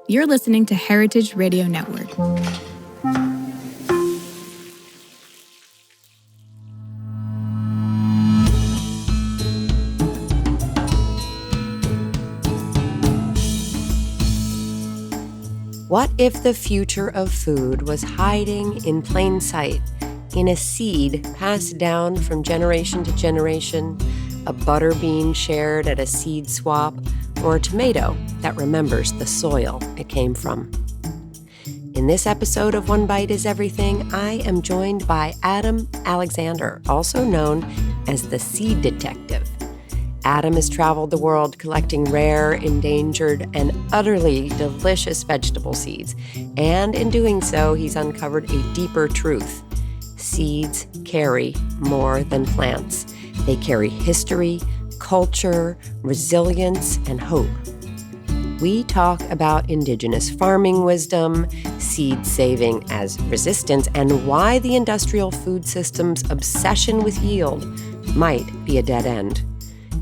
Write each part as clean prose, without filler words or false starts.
You're listening to Heritage Radio Network. What if the future of food was hiding in plain sight, in a seed passed down from generation to generation, a butter bean shared at a seed swap, or a tomato that remembers the soil it came from? In this episode of One Bite is Everything, I am joined by Adam Alexander, also known as the Seed Detective. Adam has traveled the world collecting rare, endangered, and utterly delicious vegetable seeds. And in doing so, he's uncovered a deeper truth. Seeds carry more than plants. They carry history, culture, resilience, and hope. We talk about indigenous farming wisdom, seed saving as resistance, and why the industrial food system's obsession with yield might be a dead end.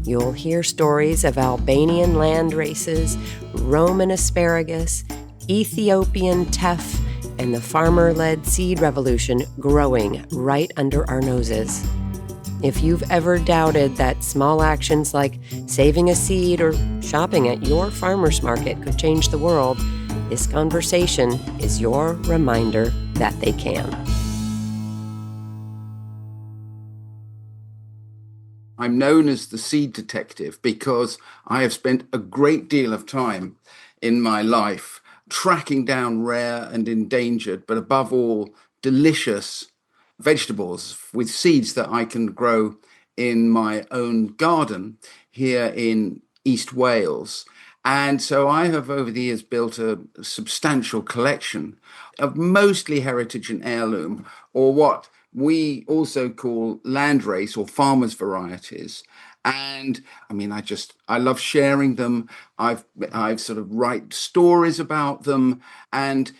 You'll hear stories of Albanian land races, Roman asparagus, Ethiopian teff, and the farmer-led seed revolution growing right under our noses. If you've ever doubted that small actions like saving a seed or shopping at your farmer's market could change the world, this conversation is your reminder that they can. I'm known as the Seed Detective because I have spent a great deal of time in my life tracking down rare and endangered, but above all, delicious vegetables with seeds that I can grow in my own garden here in East Wales. And so I have over the years built a substantial collection of mostly heritage and heirloom, or what we also call landrace or farmers varieties. And I mean, I love sharing them. I've sort of write stories about them, and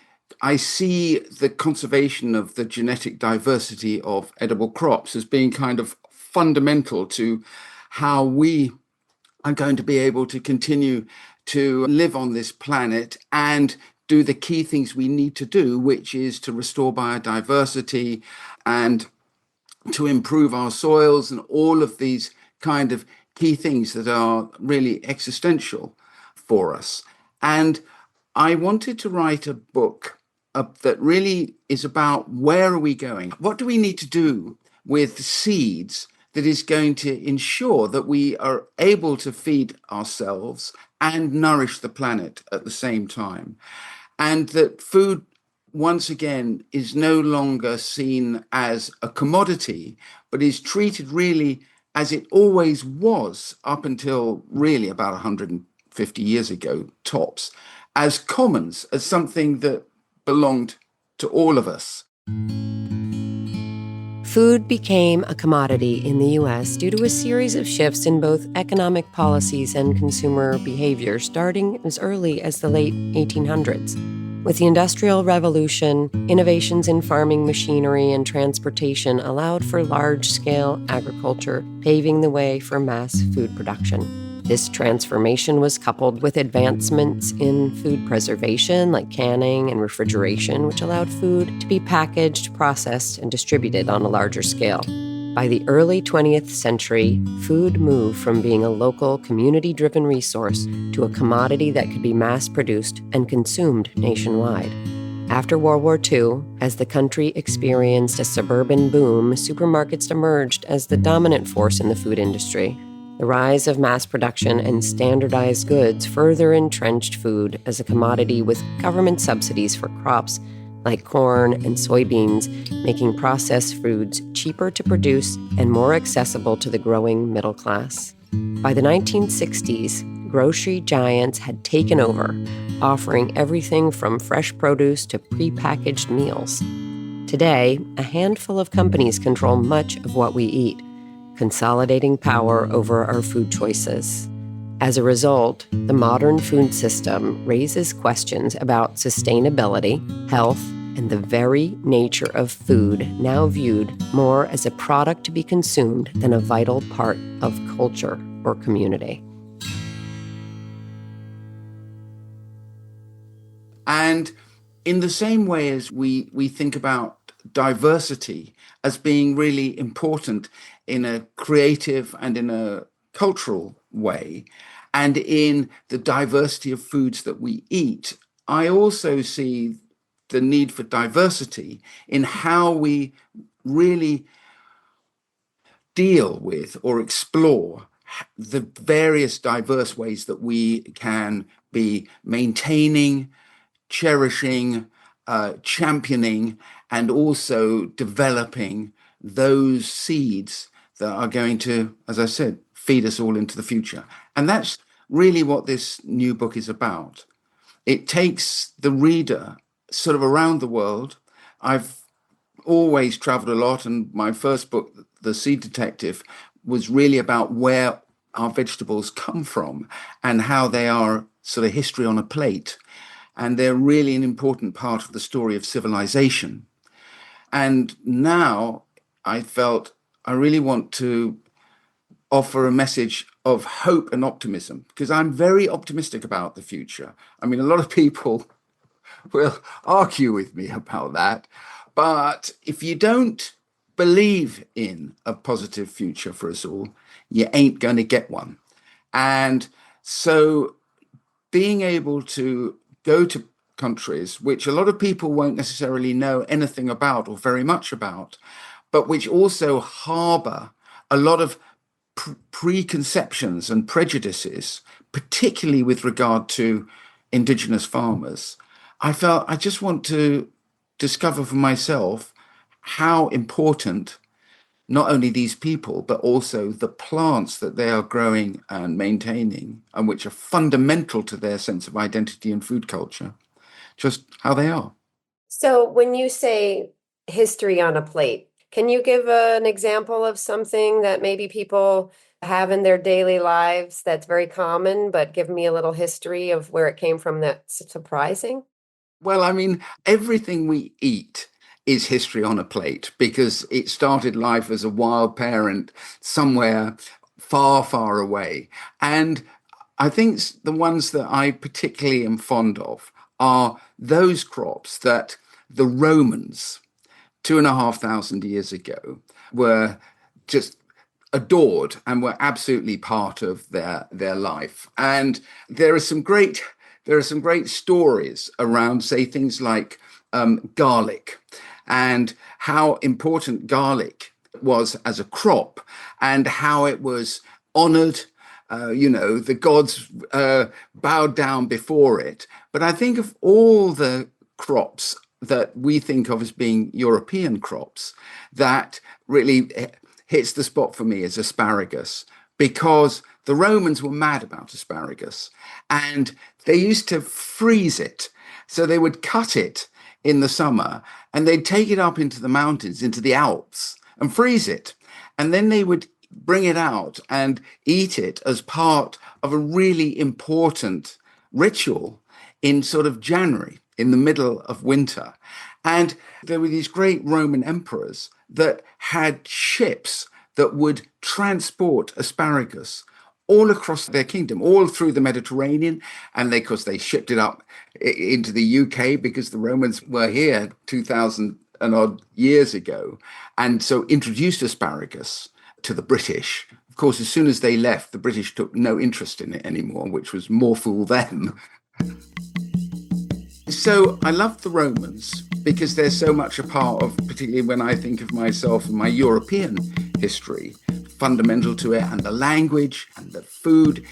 I see the conservation of the genetic diversity of edible crops as being kind of fundamental to how we are going to be able to continue to live on this planet and do the key things we need to do, which is to restore biodiversity and to improve our soils and all of these kind of key things that are really existential for us. And I wanted to write a book that really is about where are we going? What do we need to do with seeds that is going to ensure that we are able to feed ourselves and nourish the planet at the same time? And that food, once again, is no longer seen as a commodity, but is treated really as it always was up until really about 150 years ago, tops, as commons, as something that belonged to all of us. Food became a commodity in the U.S. due to a series of shifts in both economic policies and consumer behavior, starting as early as the late 1800s. With the Industrial Revolution, innovations in farming machinery and transportation allowed for large-scale agriculture, paving the way for mass food production. This transformation was coupled with advancements in food preservation, like canning and refrigeration, which allowed food to be packaged, processed, and distributed on a larger scale. By the early 20th century, food moved from being a local, community-driven resource to a commodity that could be mass-produced and consumed nationwide. After World War II, as the country experienced a suburban boom, supermarkets emerged as the dominant force in the food industry. The rise of mass production and standardized goods further entrenched food as a commodity, with government subsidies for crops like corn and soybeans, making processed foods cheaper to produce and more accessible to the growing middle class. By the 1960s, grocery giants had taken over, offering everything from fresh produce to prepackaged meals. Today, a handful of companies control much of what we eat, consolidating power over our food choices. As a result, the modern food system raises questions about sustainability, health, and the very nature of food, now viewed more as a product to be consumed than a vital part of culture or community. And in the same way as we think about diversity as being really important in a creative and in a cultural way, and in the diversity of foods that we eat, I also see the need for diversity in how we really deal with or explore the various diverse ways that we can be maintaining, cherishing, championing, and also developing those seeds that are going to, as I said, feed us all into the future. And that's really what this new book is about. It takes the reader sort of around the world. I've always traveled a lot, and my first book, The Seed Detective, was really about where our vegetables come from and how they are sort of history on a plate. And they're really an important part of the story of civilization. And now I felt I really want to offer a message of hope and optimism because I'm very optimistic about the future. I mean, a lot of people will argue with me about that. But if you don't believe in a positive future for us all, you ain't going to get one. And so being able to go to countries which a lot of people won't necessarily know anything about or very much about, but which also harbor a lot of preconceptions and prejudices, particularly with regard to indigenous farmers, I felt I just want to discover for myself how important not only these people, but also the plants that they are growing and maintaining, and which are fundamental to their sense of identity and food culture, just how they are. So when you say history on a plate, can you give an example of something that maybe people have in their daily lives that's very common, but give me a little history of where it came from that's surprising? Well, I mean, everything we eat is history on a plate because it started life as a wild parent somewhere far, far away. And I think the ones that I particularly am fond of are those crops that the Romans, 2,500 years ago, were just adored and were absolutely part of their life. And there are some great stories around, say, things like garlic and how important garlic was as a crop and how it was honored. The gods bowed down before it. But I think of all the crops that we think of as being European crops, that really hits the spot for me as asparagus, because the Romans were mad about asparagus and they used to freeze it. So they would cut it in the summer and they'd take it up into the mountains, into the Alps, and freeze it. And then they would bring it out and eat it as part of a really important ritual in sort of January, in the middle of winter. And there were these great Roman emperors that had ships that would transport asparagus all across their kingdom, all through the Mediterranean. And they, of course, they shipped it up into the UK because the Romans were here 2,000 and odd years ago. And so introduced asparagus to the British. Of course, as soon as they left, the British took no interest in it anymore, which was more fool them. So I love the Romans because they're so much a part of, particularly when I think of myself and my European history, fundamental to it, and the language and the food.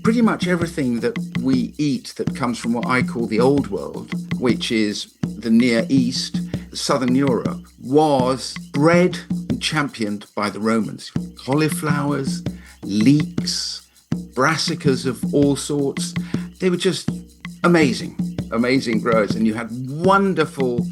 Pretty much everything that we eat that comes from what I call the Old World, which is the Near East, Southern Europe, was bred and championed by the Romans. Cauliflowers, leeks, brassicas of all sorts. They were just amazing growers. And you had wonderful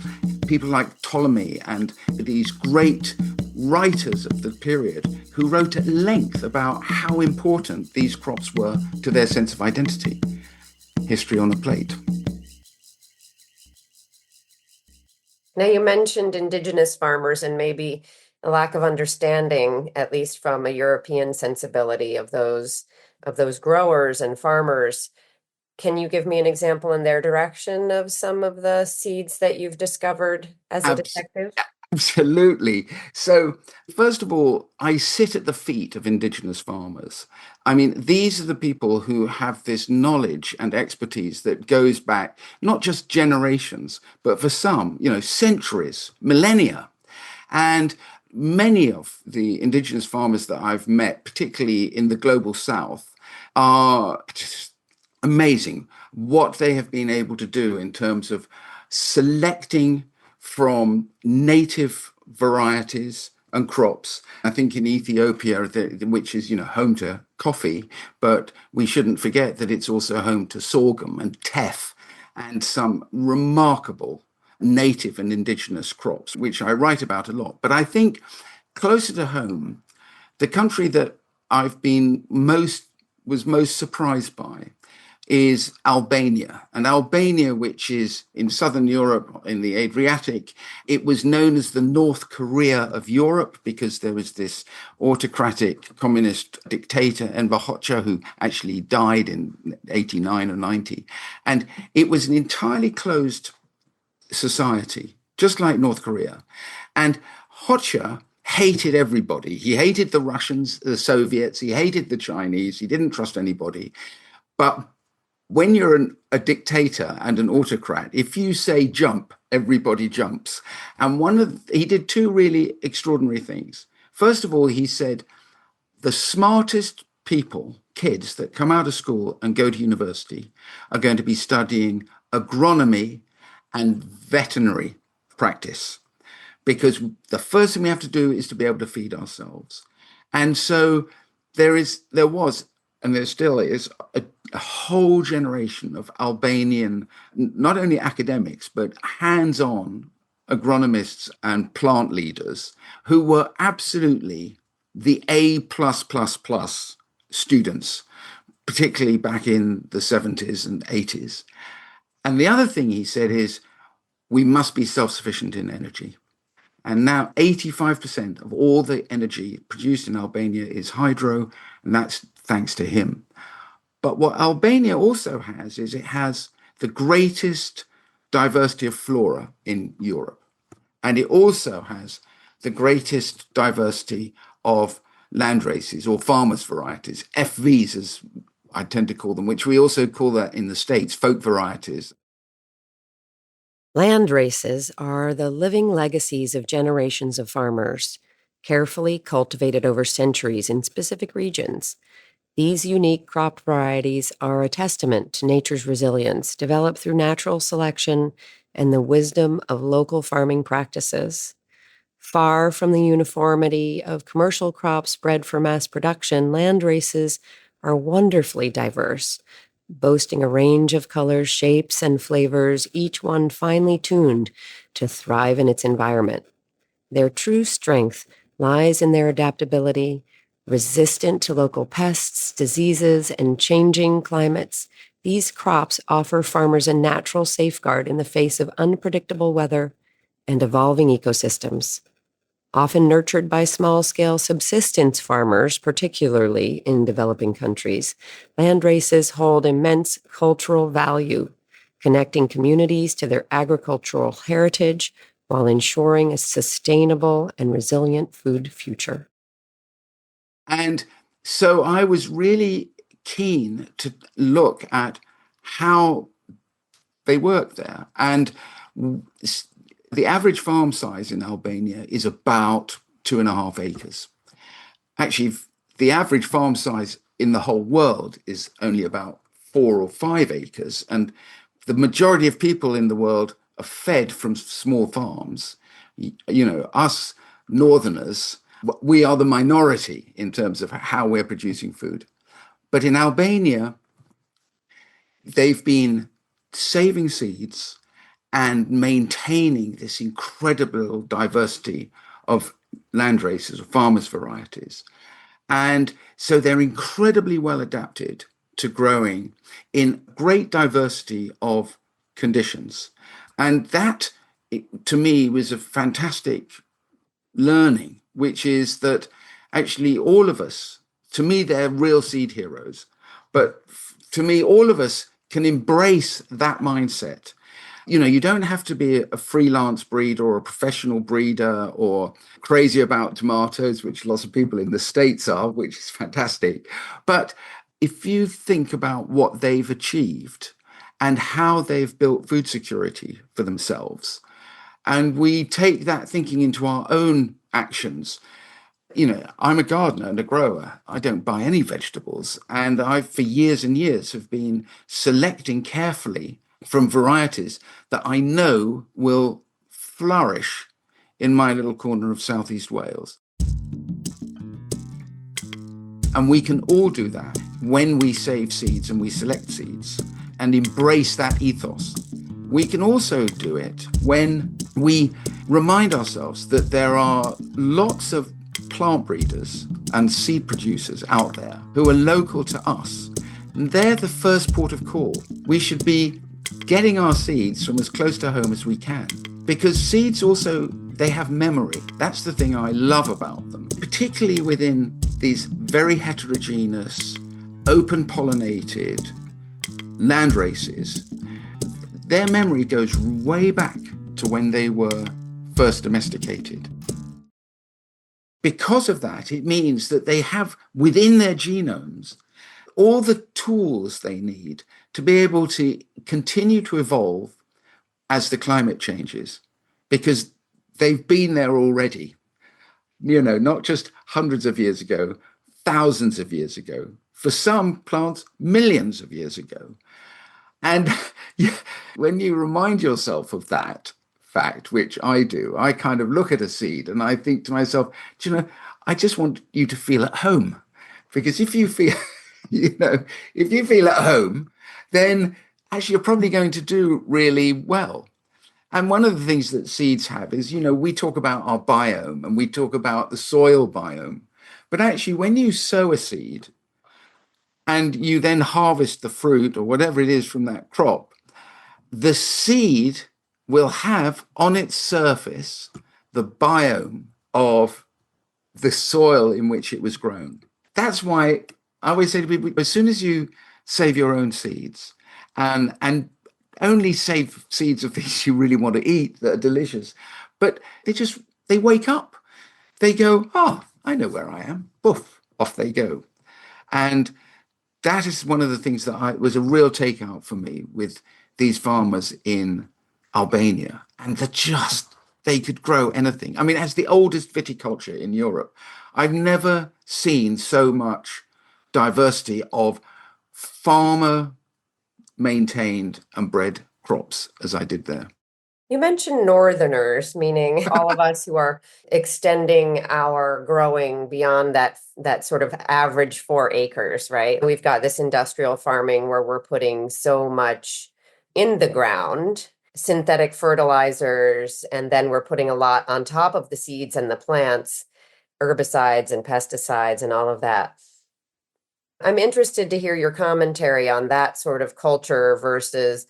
people like Ptolemy and these great writers of the period who wrote at length about how important these crops were to their sense of identity. History on a plate. Now, you mentioned indigenous farmers and maybe a lack of understanding, at least from a European sensibility, of those growers and farmers. Can you give me an example in their direction of some of the seeds that you've discovered as a Abs- detective? Absolutely. So, first of all, I sit at the feet of indigenous farmers. I mean, these are the people who have this knowledge and expertise that goes back not just generations, but for some, centuries, millennia. And many of the indigenous farmers that I've met, particularly in the global south, are just amazing what they have been able to do in terms of selecting from native varieties and crops. I think in Ethiopia, which is home to coffee, but we shouldn't forget that it's also home to sorghum and teff and some remarkable native and indigenous crops, which I write about a lot. But I think closer to home, the country that I've been most surprised by is Albania. And Albania, which is in southern Europe, in the Adriatic, it was known as the North Korea of Europe because there was this autocratic communist dictator, Enver Hoxha, who actually died in 89 or 90. And it was an entirely closed society, just like North Korea. And Hoxha hated everybody. He hated the Russians, the Soviets, he hated the Chinese, he didn't trust anybody. But when you're a dictator and an autocrat, if you say jump, everybody jumps. And he did two really extraordinary things. First of all, he said the smartest people, kids that come out of school and go to university, are going to be studying agronomy and veterinary practice, because the first thing we have to do is to be able to feed ourselves. And so there was, and there still is, a whole generation of Albanian, not only academics, but hands-on agronomists and plant leaders who were absolutely the A++ students, particularly back in the 70s and 80s. And the other thing he said is, we must be self-sufficient in energy. And now 85% of all the energy produced in Albania is hydro, and that's thanks to him. But what Albania also has is it has the greatest diversity of flora in Europe. And it also has the greatest diversity of land races or farmers' varieties, FVs as I tend to call them, which we also call that in the States, folk varieties. Land races are the living legacies of generations of farmers, carefully cultivated over centuries in specific regions. These unique crop varieties are a testament to nature's resilience, developed through natural selection and the wisdom of local farming practices. Far from the uniformity of commercial crops bred for mass production, land races are wonderfully diverse, boasting a range of colors, shapes, and flavors, each one finely tuned to thrive in its environment. Their true strength lies in their adaptability, resistant to local pests, diseases, and changing climates. These crops offer farmers a natural safeguard in the face of unpredictable weather and evolving ecosystems. Often nurtured by small-scale subsistence farmers, particularly in developing countries, land races hold immense cultural value, connecting communities to their agricultural heritage while ensuring a sustainable and resilient food future. And so I was really keen to look at how they work there. And the average farm size in Albania is about 2.5 acres. Actually, the average farm size in the whole world is only about 4 or 5 acres. And the majority of people in the world are fed from small farms. Us Northerners, we are the minority in terms of how we're producing food. But in Albania, they've been saving seeds and maintaining this incredible diversity of land races or farmers' varieties. And so they're incredibly well adapted to growing in great diversity of conditions. And that, to me, was a fantastic learning, which is that actually all of us, to me, they're real seed heroes. But to me, all of us can embrace that mindset. You don't have to be a freelance breeder or a professional breeder or crazy about tomatoes, which lots of people in the States are, which is fantastic. But if you think about what they've achieved and how they've built food security for themselves, and we take that thinking into our own actions. I'm a gardener and a grower. I don't buy any vegetables. And I, for years and years, have been selecting carefully from varieties that I know will flourish in my little corner of Southeast Wales. And we can all do that when we save seeds and we select seeds and embrace that ethos. We can also do it when we remind ourselves that there are lots of plant breeders and seed producers out there who are local to us. And they're the first port of call. We should be getting our seeds from as close to home as we can, because seeds also, they have memory. That's the thing I love about them, particularly within these very heterogeneous, open pollinated land races. Their memory goes way back to when they were first domesticated. Because of that, it means that they have within their genomes all the tools they need to be able to continue to evolve as the climate changes, because they've been there already. Not just hundreds of years ago, thousands of years ago. For some plants, millions of years ago. And when you remind yourself of that fact, which I do, I kind of look at a seed and I think to myself, I just want you to feel at home. Because if you feel, if you feel at home, then actually you're probably going to do really well. And one of the things that seeds have is, we talk about our biome and we talk about the soil biome. But actually, when you sow a seed and you then harvest the fruit or whatever it is from that crop, the seed will have on its surface the biome of the soil in which it was grown. That's why I always say to people, as soon as you save your own seeds and only save seeds of things you really want to eat that are delicious, but they wake up. They go, oh, I know where I am. Poof, off they go. And that is one of the things that was a real takeout for me with these farmers in Albania. And they could grow anything. I mean, as the oldest viticulture in Europe, I've never seen so much diversity of farmer maintained and bred crops as I did there. You mentioned northerners, meaning all of us who are extending our growing beyond that sort of average 4 acres, right? We've got this industrial farming where we're putting so much in the ground, synthetic fertilizers, and then we're putting a lot on top of the seeds and the plants, herbicides and pesticides and all of that. I'm interested to hear your commentary on that sort of culture versus,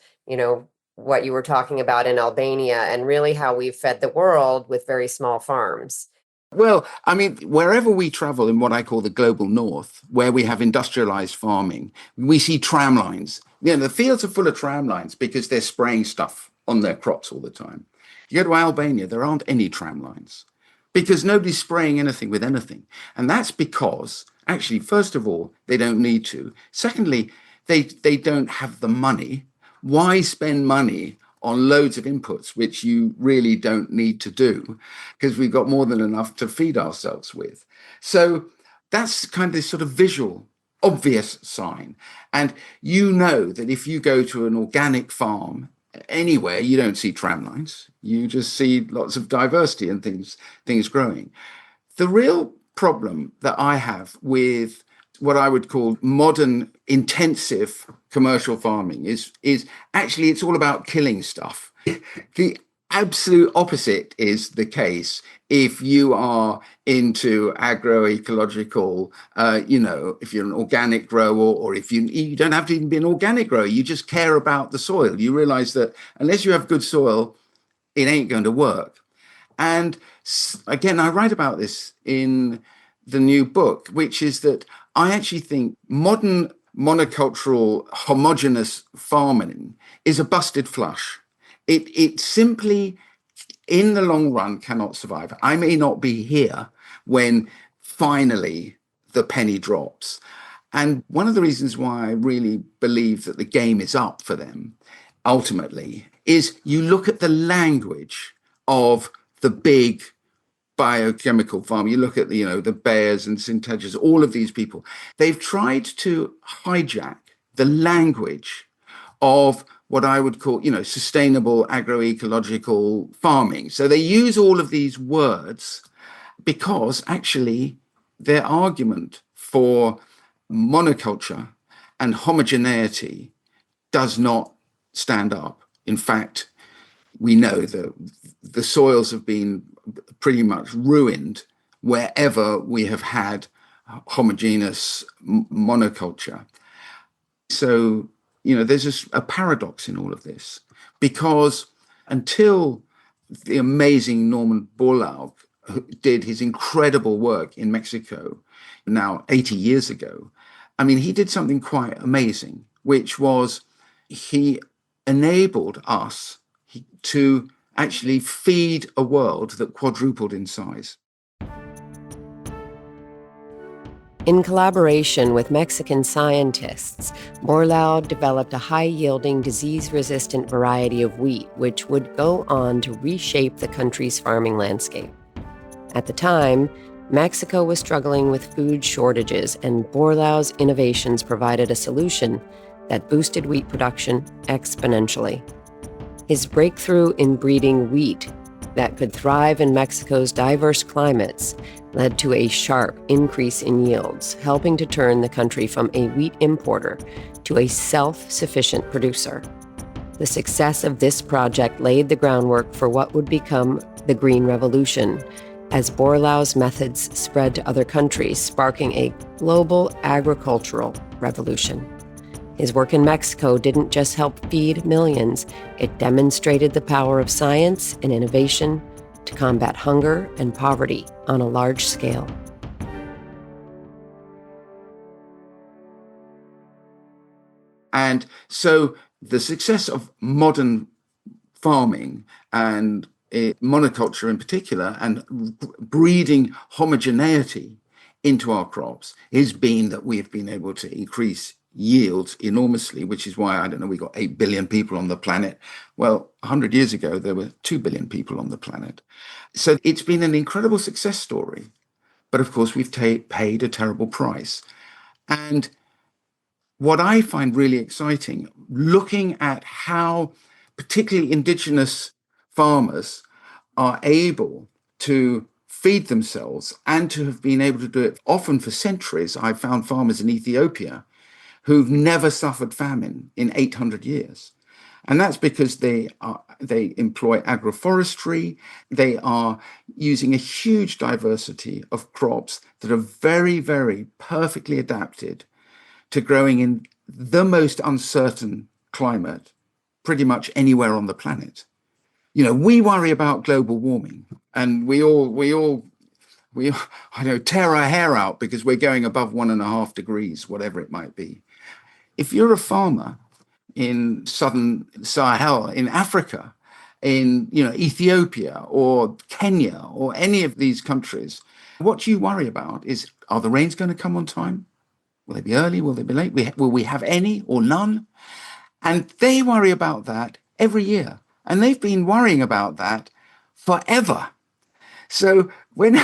what you were talking about in Albania and really how we've fed the world with very small farms. Well, I mean, wherever we travel in what I call the global north, where we have industrialized farming, we see tram lines. The fields are full of tram lines because they're spraying stuff on their crops all the time. You go to Albania, there aren't any tram lines because nobody's spraying anything with anything. And that's because, actually, first of all, they don't need to. Secondly, they don't have the money. Why spend money on loads of inputs, which you really don't need to do because we've got more than enough to feed ourselves with? So that's kind of this sort of visual, obvious sign. And that if you go to an organic farm anywhere, you don't see tram lines. You just see lots of diversity and things growing. The real problem that I have with what I would call modern intensive commercial farming is actually it's all about killing stuff. The absolute opposite is the case if you are into agroecological, if you're an organic grower, or if you don't have to even be an organic grower, you just care about the soil. You realize that unless you have good soil, it ain't going to work. And again, I write about this in the new book, which is that I actually think modern monocultural, homogenous farming is a busted flush. It simply, in the long run, cannot survive. I may not be here when finally the penny drops. And one of the reasons why I really believe that the game is up for them ultimately is you look at the language of the big biochemical farm. You look at the Bayers and Syntegas, all of these people. They've tried to hijack the language of what I would call, sustainable agroecological farming. So they use all of these words because actually their argument for monoculture and homogeneity does not stand up. In fact, we know that the soils have been pretty much ruined wherever we have had homogeneous monoculture. So, there's a paradox in all of this, because until the amazing Norman Borlaug did his incredible work in Mexico now 80 years ago, I mean, he did something quite amazing, which was he enabled us to actually feed a world that quadrupled in size. In collaboration with Mexican scientists, Borlaug developed a high-yielding, disease-resistant variety of wheat, which would go on to reshape the country's farming landscape. At the time, Mexico was struggling with food shortages, and Borlaug's innovations provided a solution that boosted wheat production exponentially. His breakthrough in breeding wheat that could thrive in Mexico's diverse climates led to a sharp increase in yields, helping to turn the country from a wheat importer to a self-sufficient producer. The success of this project laid the groundwork for what would become the Green Revolution, as Borlaug's methods spread to other countries, sparking a global agricultural revolution. His work in Mexico didn't just help feed millions, it demonstrated the power of science and innovation to combat hunger and poverty on a large scale. And so the success of modern farming and monoculture in particular, and breeding homogeneity into our crops, has been that we have been able to increase yields enormously, which is why, we got 8 billion people on the planet. Well, 100 years ago, there were 2 billion people on the planet. So it's been an incredible success story. But of course, we've paid a terrible price. And what I find really exciting, looking at how particularly indigenous farmers are able to feed themselves and to have been able to do it often for centuries. I've found farmers in Ethiopia who've never suffered famine in 800 years. And that's because they employ agroforestry. They are using a huge diversity of crops that are very, very perfectly adapted to growing in the most uncertain climate pretty much anywhere on the planet. We worry about global warming, and we tear our hair out because we're going above 1.5 degrees, whatever it might be. If you're a farmer in southern Sahel, in Africa, in Ethiopia or Kenya or any of these countries, what you worry about is, are the rains going to come on time? Will they be early? Will they be late? Will we have any or none? And they worry about that every year. And they've been worrying about that forever. So when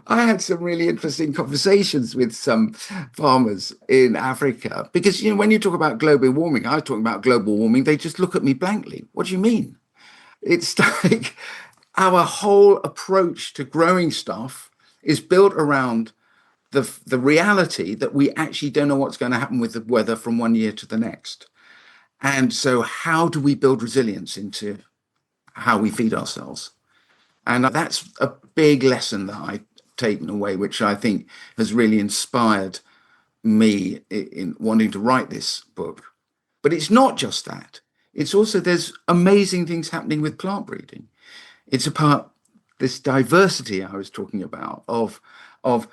I had some really interesting conversations with some farmers in Africa, because, when you talk about global warming, I was talking about global warming, they just look at me blankly. What do you mean? It's like our whole approach to growing stuff is built around the reality that we actually don't know what's going to happen with the weather from one year to the next. And so how do we build resilience into how we feed ourselves? And that's a big lesson that I've taken away, which I think has really inspired me in wanting to write this book. But it's not just that. It's also, there's amazing things happening with plant breeding. It's about this diversity I was talking about of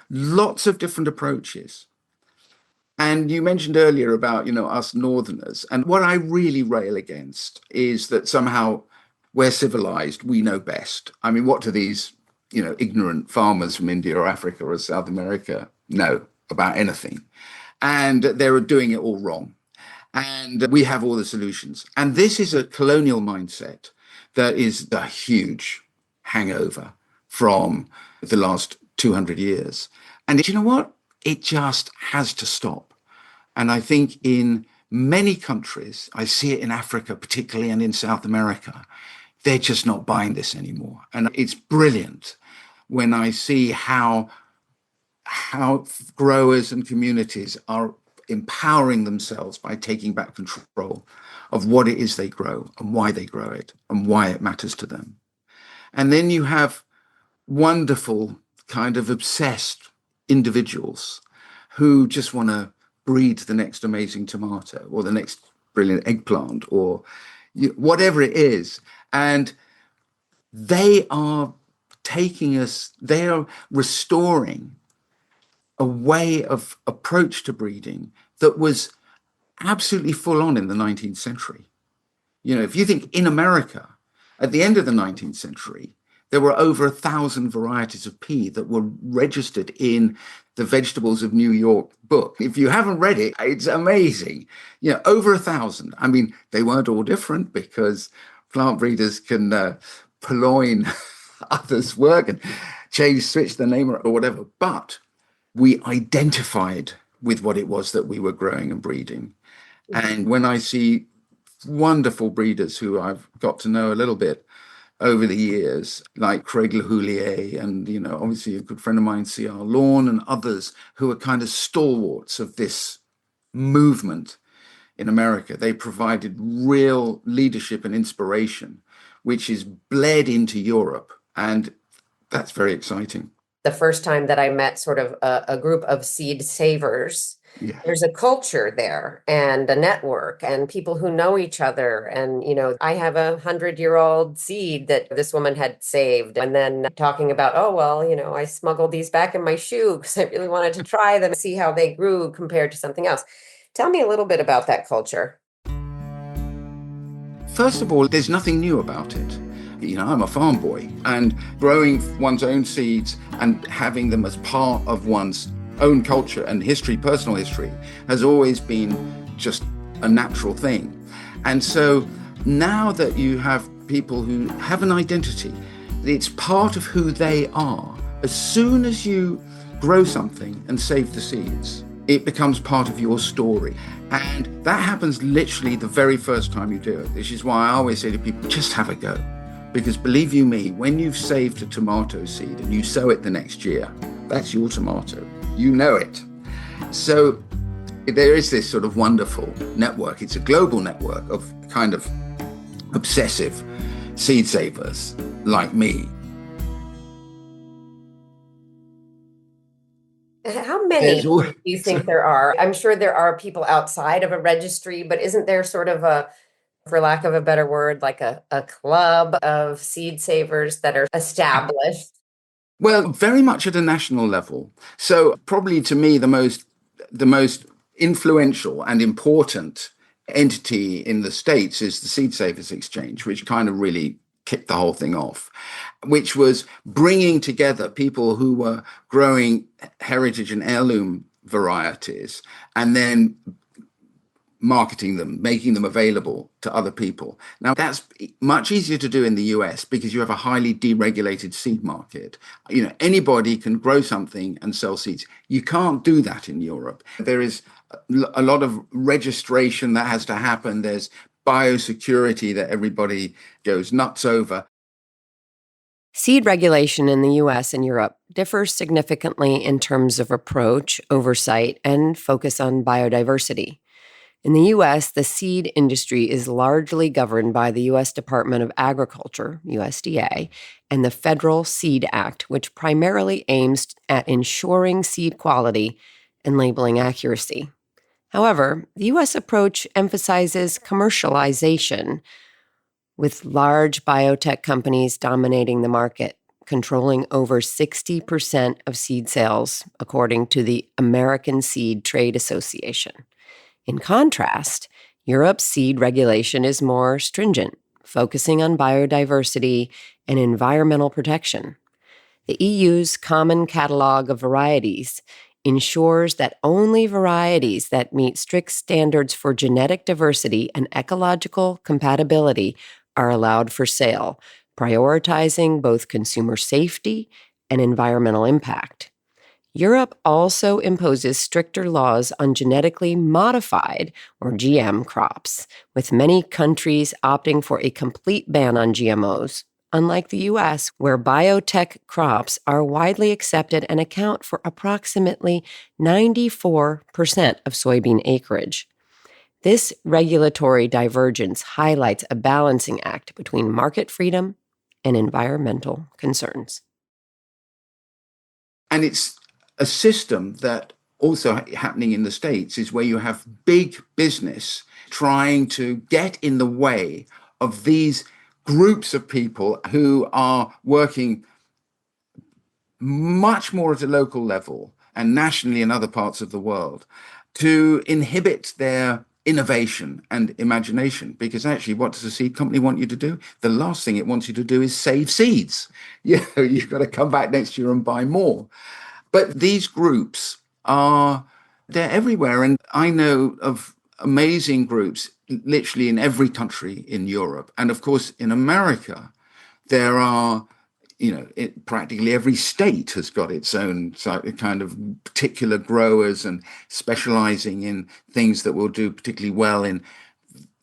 lots of different approaches. And you mentioned earlier about, us northerners. And what I really rail against is that somehow we're civilized, we know best. I mean, what do these, ignorant farmers from India or Africa or South America know about anything? And they're doing it all wrong. And we have all the solutions. And this is a colonial mindset that is a huge hangover from the last 200 years. And you know what? It just has to stop. And I think in many countries, I see it in Africa particularly and in South America, they're just not buying this anymore. And it's brilliant when I see how growers and communities are empowering themselves by taking back control of what it is they grow and why they grow it and why it matters to them. And then you have wonderful, kind of obsessed individuals who just want to breed the next amazing tomato or the next brilliant eggplant or whatever it is. And they are they are restoring a way of approach to breeding that was absolutely full on in the 19th century. If you think in America, at the end of the 19th century, there were over 1,000 varieties of pea that were registered in the Vegetables of New York book. If you haven't read it, it's amazing. Over 1,000. I mean, they weren't all different because plant breeders can purloin others' work and switch the name or whatever. But we identified with what it was that we were growing and breeding. And when I see wonderful breeders who I've got to know a little bit over the years, like Craig Lahoulier and, obviously a good friend of mine, C.R. Lawn and others who are kind of stalwarts of this movement in America, they provided real leadership and inspiration, which is bled into Europe. And that's very exciting. The first time that I met sort of a group of seed savers, Yeah. there's a culture there and a network and people who know each other. And, I have a 100-year-old seed that this woman had saved. And then talking about, oh, well, I smuggled these back in my shoe because I really wanted to try them and see how they grew compared to something else. Tell me a little bit about that culture. First of all, there's nothing new about it. I'm a farm boy, and growing one's own seeds and having them as part of one's own culture and history, personal history, has always been just a natural thing. And so now that you have people who have an identity, it's part of who they are. As soon as you grow something and save the seeds, it becomes part of your story. And that happens literally the very first time you do it, which is why I always say to people, just have a go. Because believe you me, when you've saved a tomato seed and you sow it the next year, that's your tomato. You know it. So there is this sort of wonderful network. It's a global network of kind of obsessive seed savers like me. How many do you think there are? I'm sure there are people outside of a registry, but isn't there sort of for lack of a better word, like a club of seed savers that are established? Well, very much at a national level. So probably to me, the most influential and important entity in the States is the Seed Savers Exchange, which kind of really kicked the whole thing off, which was bringing together people who were growing heritage and heirloom varieties and then marketing them, making them available to other people. Now, that's much easier to do in the US because you have a highly deregulated seed market. Anybody can grow something and sell seeds. You can't do that in Europe. There is a lot of registration that has to happen. There's biosecurity that everybody goes nuts over. Seed regulation in the US and Europe differs significantly in terms of approach, oversight, and focus on biodiversity. In the U.S., the seed industry is largely governed by the U.S. Department of Agriculture, USDA, and the Federal Seed Act, which primarily aims at ensuring seed quality and labeling accuracy. However, the U.S. approach emphasizes commercialization, with large biotech companies dominating the market. controlling over 60% of seed sales, according to the American Seed Trade Association. In contrast, Europe's seed regulation is more stringent, focusing on biodiversity and environmental protection. The EU's Common Catalogue of Varieties ensures that only varieties that meet strict standards for genetic diversity and ecological compatibility are allowed for sale, prioritizing both consumer safety and environmental impact. Europe also imposes stricter laws on genetically modified, or GM, crops, with many countries opting for a complete ban on GMOs, unlike the U.S., where biotech crops are widely accepted and account for approximately 94% of soybean acreage. This regulatory divergence highlights a balancing act between market freedom and environmental concerns. And it's a system that also happening in the States is where you have big business trying to get in the way of these groups of people who are working much more at a local level and nationally in other parts of the world to inhibit their innovation and imagination. Because actually, what does a seed company want you to do? The last thing it wants you to do is save seeds. You've got to come back next year and buy more. But these groups they're everywhere. And I know of amazing groups literally in every country in Europe. And of course, in America, there are, practically every state has got its own kind of particular growers and specializing in things that will do particularly well in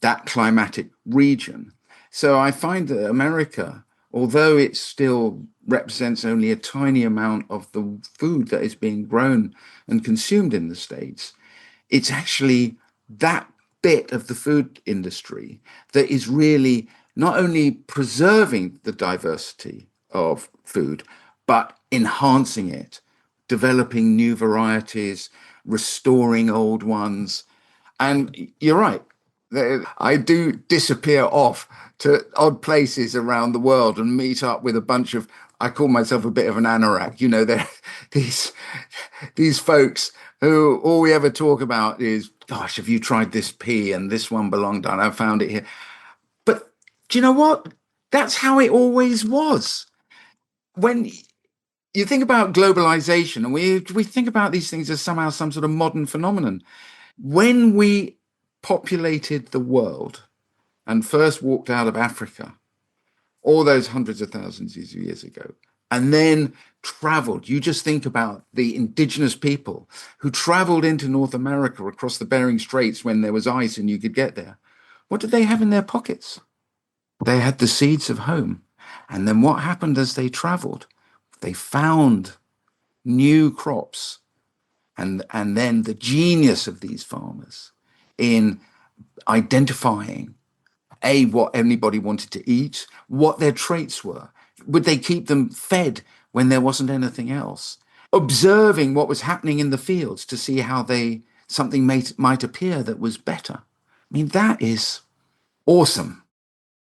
that climatic region. So I find that America, although it still represents only a tiny amount of the food that is being grown and consumed in the States, it's actually that bit of the food industry that is really not only preserving the diversity of food, but enhancing it, developing new varieties, restoring old ones. And you're right, I do disappear off to odd places around the world and meet up with a bunch of, I call myself a bit of an anorak. They're these folks who all we ever talk about is, gosh, have you tried this pea and this one belonged on? I found it here. But do you know what? That's how it always was. When you think about globalization, and we think about these things as somehow some sort of modern phenomenon. When we populated the world and first walked out of Africa, all those hundreds of thousands of years ago, and then traveled. You just think about the indigenous people who traveled into North America across the Bering Straits when there was ice and you could get there. What did they have in their pockets? They had the seeds of home. And then what happened as they traveled? They found new crops. And then the genius of these farmers in identifying what anybody wanted to eat, what their traits were. Would they keep them fed when there wasn't anything else? Observing what was happening in the fields to see how something might appear that was better. I mean, that is awesome.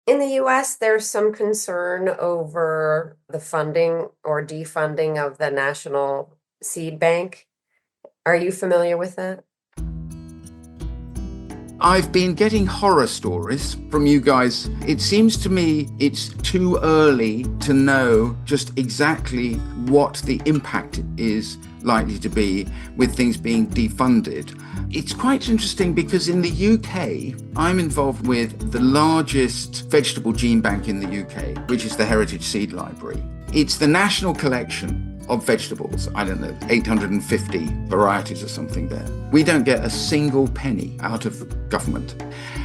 In the U.S., there's some concern over the funding or defunding of the National Seed Bank. Are you familiar with that? I've been getting horror stories from you guys. It seems to me it's too early to know just exactly what the impact is likely to be with things being defunded. It's quite interesting because in the UK, I'm involved with the largest vegetable gene bank in the UK, which is the Heritage Seed Library. It's the national collection of vegetables, 850 varieties or something there. We don't get a single penny out of the government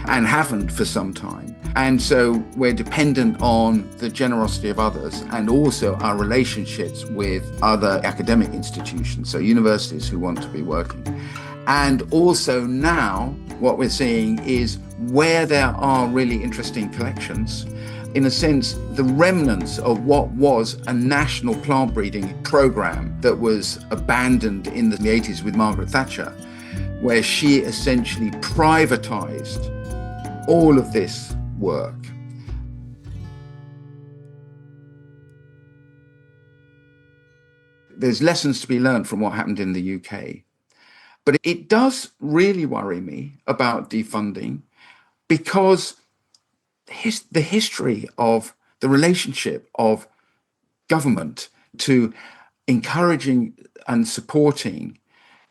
and haven't for some time. And so we're dependent on the generosity of others and also our relationships with other academic institutions, so universities who want to be working. And also now what we're seeing is where there are really interesting collections, in a sense, the remnants of what was a national plant breeding program that was abandoned in the 80s with Margaret Thatcher, where she essentially privatized all of this work. there's lessons to be learned from what happened in the UK. But it does really worry me about defunding, because the history of the relationship of government to encouraging and supporting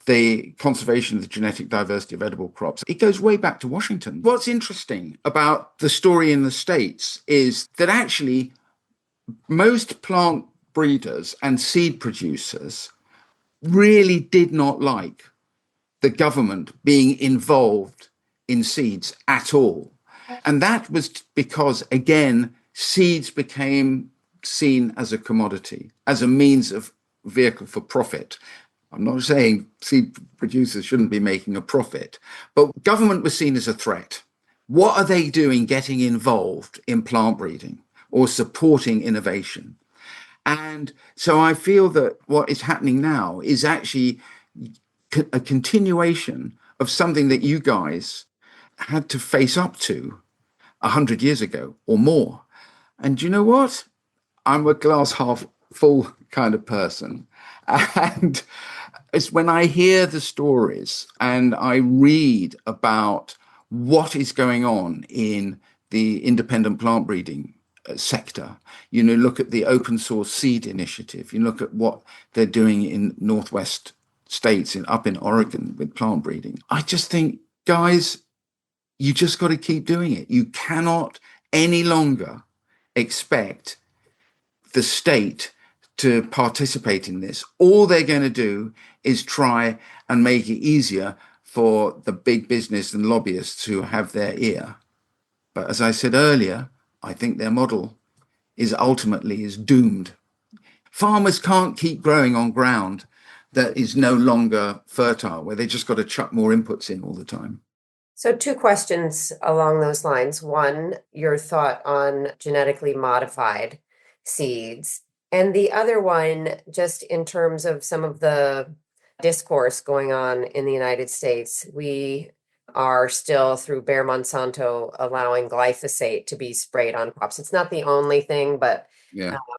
the conservation of the genetic diversity of edible crops, it goes way back to Washington. What's interesting about the story in the States is that actually most plant breeders and seed producers really did not like the government being involved in seeds at all. And that was because, again, seeds became seen as a commodity, as a means of vehicle for profit. I'm not saying seed producers shouldn't be making a profit, but government was seen as a threat. What are they doing getting involved in plant breeding or supporting innovation? And so I feel that what is happening now is actually a continuation of something that you guys had to face up to 100 years ago or more. And you know what? I'm a glass half full kind of person. And it's when I hear the stories and I read about what is going on in the independent plant breeding sector. Look at the open source seed initiative. You look at what they're doing in Northwest states, up in Oregon with plant breeding. I just think, guys, you just got to keep doing it. You cannot any longer expect the state to participate in this. All they're going to do is try and make it easier for the big business and lobbyists who have their ear. But as I said earlier, I think their model is doomed. Farmers can't keep growing on ground that is no longer fertile, where they just got to chuck more inputs in all the time. So 2 questions along those lines. One, your thought on genetically modified seeds. And the other one, just in terms of some of the discourse going on in the United States, we are still, through Bayer Monsanto, allowing glyphosate to be sprayed on crops. It's not the only thing, but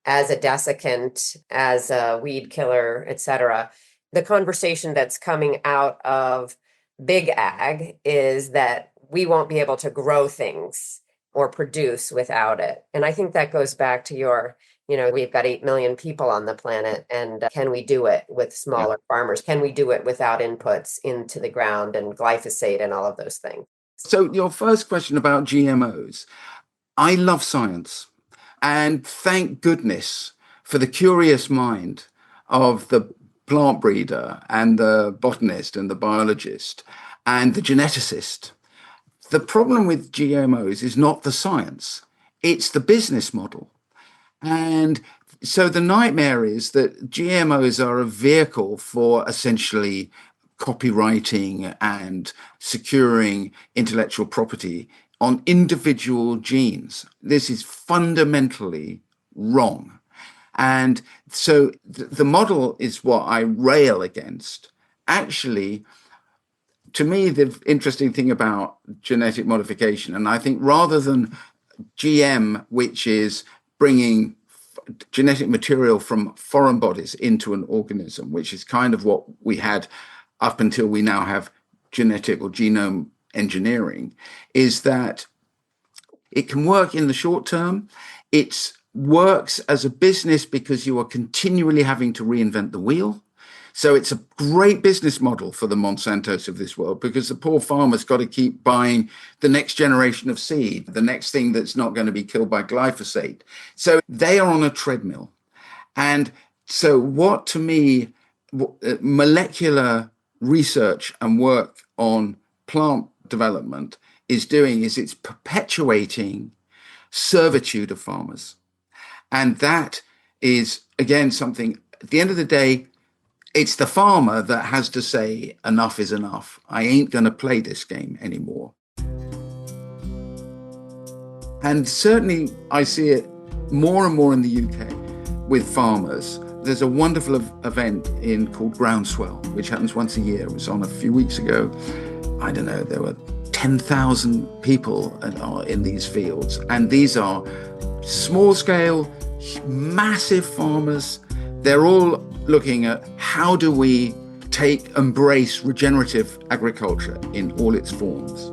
as a desiccant, as a weed killer, etc. The conversation that's coming out of big ag is that we won't be able to grow things or produce without it. And I think that goes back to your, we've got 8 million people on the planet, and can we do it with smaller farmers? Can we do it without inputs into the ground and glyphosate and all of those things? So your first question about GMOs, I love science, and thank goodness for the curious mind of the plant breeder and the botanist and the biologist and the geneticist. The problem with GMOs is not the science, it's the business model. And so the nightmare is that GMOs are a vehicle for essentially copywriting and securing intellectual property on individual genes. This is fundamentally wrong. And so the model is what I rail against. Actually, to me, the interesting thing about genetic modification, and I think rather than GM, which is bringing genetic material from foreign bodies into an organism, which is kind of what we had up until we now have genetic or genome engineering, is that it can work in the short term. It works as a business because you are continually having to reinvent the wheel. So it's a great business model for the Monsantos of this world, because the poor farmer's got to keep buying the next generation of seed, the next thing that's not going to be killed by glyphosate. So they are on a treadmill. And so what, to me, molecular research and work on plant development is doing is it's perpetuating servitude of farmers. And that is, again, something, at the end of the day, it's the farmer that has to say, enough is enough. I ain't going to play this game anymore. And certainly I see it more and more in the UK with farmers. There's a wonderful event called Groundswell, which happens once a year. It was on a few weeks ago. I don't know, there were 10,000 people in these fields. And these are small scale, massive farmers. They're all looking at how do we embrace regenerative agriculture in all its forms,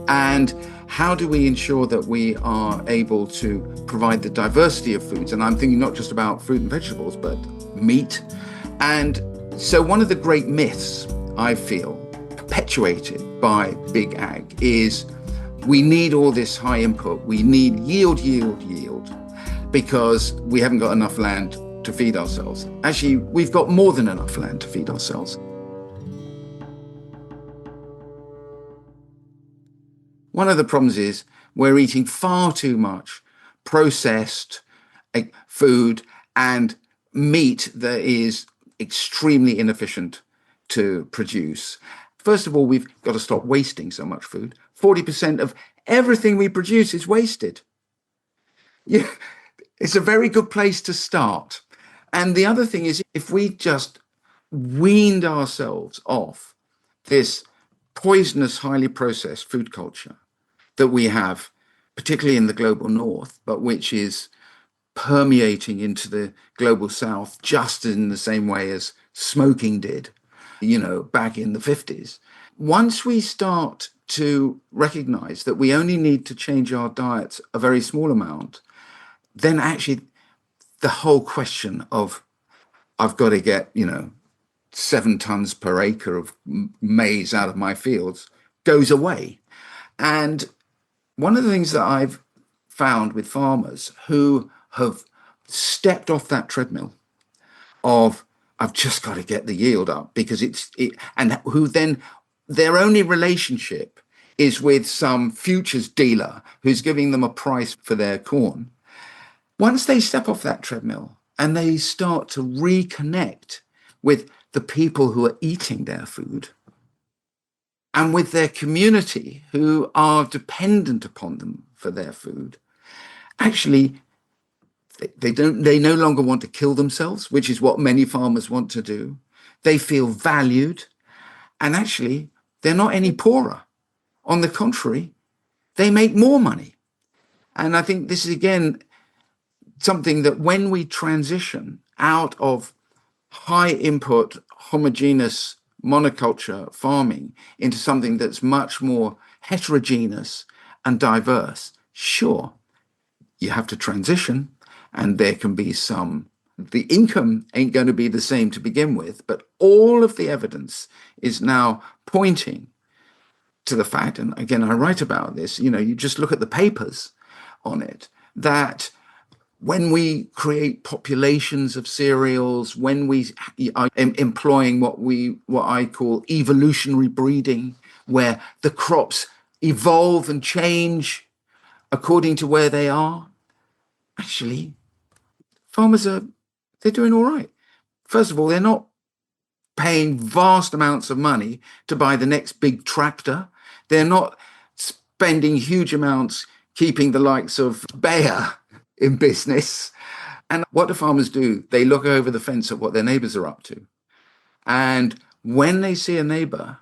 and how do we ensure that we are able to provide the diversity of foods. And I'm thinking not just about fruit and vegetables, but meat. And so one of the great myths, I feel, perpetuated by big ag is we need all this high input. We need yield, because we haven't got enough land to feed ourselves. Actually, we've got more than enough land to feed ourselves. One of the problems is we're eating far too much processed food and meat that is extremely inefficient to produce. First of all, we've got to stop wasting so much food. 40% of everything we produce is wasted. Yeah, it's a very good place to start. And the other thing is, if we just weaned ourselves off this poisonous, highly processed food culture that we have, particularly in the global north, but which is permeating into the global south just in the same way as smoking did, back in the 50s. Once we start to recognize that we only need to change our diets a very small amount, then actually the whole question of I've got to get, 7 tons per acre of maize out of my fields goes away. And one of the things that I've found with farmers who have stepped off that treadmill of I've just got to get the yield up because and who then their only relationship is with some futures dealer who's giving them a price for their corn. Once they step off that treadmill and they start to reconnect with the people who are eating their food and with their community who are dependent upon them for their food, actually, they no longer want to kill themselves, which is what many farmers want to do. They feel valued, and actually, they're not any poorer. On the contrary, they make more money. And I think this is, again, something that when we transition out of high input, homogeneous monoculture farming into something that's much more heterogeneous and diverse, sure, you have to transition, and there can be the income ain't going to be the same to begin with, but all of the evidence is now pointing to the fact, and again, I write about this, you just look at the papers on it, that when we create populations of cereals, when we are employing what I call evolutionary breeding, where the crops evolve and change according to where they are, actually, farmers they're doing all right. First of all, they're not paying vast amounts of money to buy the next big tractor. They're not spending huge amounts keeping the likes of Bayer in business. And what do farmers do? They look over the fence at what their neighbors are up to. And when they see a neighbor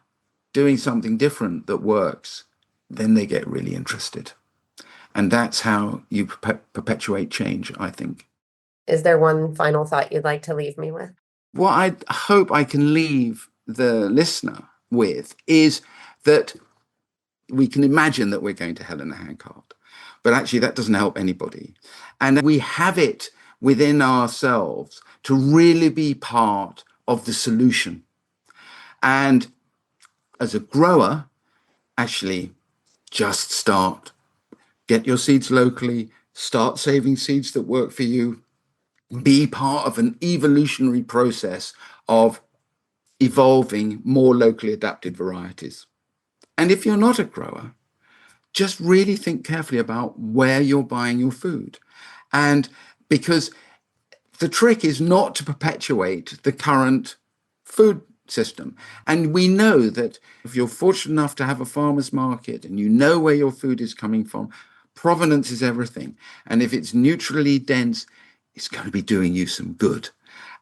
doing something different that works, then they get really interested. And that's how you perpetuate change, I think. Is there one final thought you'd like to leave me with? What I hope I can leave the listener with is that we can imagine that we're going to hell in a handcart, but actually that doesn't help anybody. And we have it within ourselves to really be part of the solution. And as a grower, actually just get your seeds locally, start saving seeds that work for you, be part of an evolutionary process of evolving more locally adapted varieties. And if you're not a grower, just really think carefully about where you're buying your food. And because the trick is not to perpetuate the current food system. And we know that if you're fortunate enough to have a farmer's market and you know where your food is coming from, provenance is everything. And if it's neutrally dense, it's going to be doing you some good.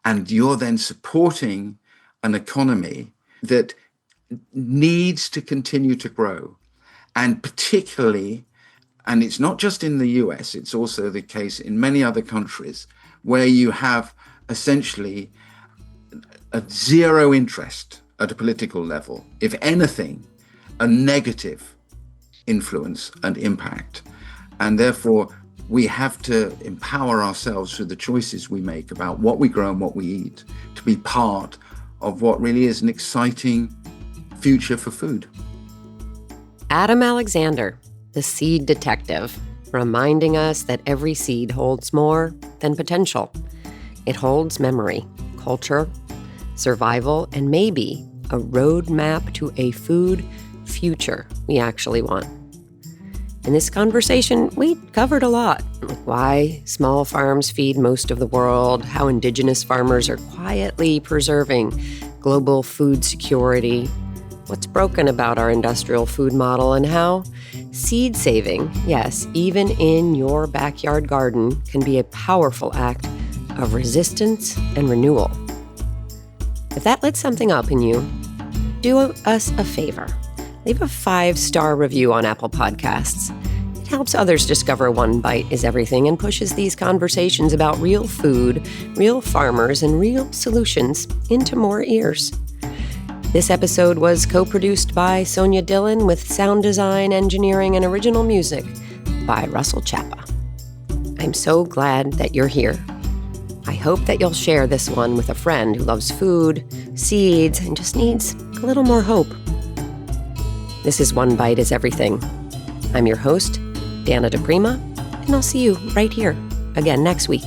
And you're then supporting an economy that needs to continue to grow. And particularly, and it's not just in the US, it's also the case in many other countries where you have essentially a zero interest at a political level, if anything, a negative influence and impact. And therefore, we have to empower ourselves through the choices we make about what we grow and what we eat to be part of what really is an exciting future for food. Adam Alexander, the seed detective, reminding us that every seed holds more than potential. It holds memory, culture, survival, and maybe a roadmap to a food future we actually want. In this conversation, we covered a lot, like why small farms feed most of the world, how indigenous farmers are quietly preserving global food security, what's broken about our industrial food model, and how seed saving, yes, even in your backyard garden, can be a powerful act of resistance and renewal. If that lit something up in you, do us a favor. Leave a 5-star review on Apple Podcasts. It helps others discover One Bite is Everything and pushes these conversations about real food, real farmers, and real solutions into more ears. This episode was co-produced by Sonia Dillon with sound design, engineering, and original music by Russell Chapa. I'm so glad that you're here. I hope that you'll share this one with a friend who loves food, seeds, and just needs a little more hope. This is One Bite is Everything. I'm your host, Dana DePrima, and I'll see you right here again next week.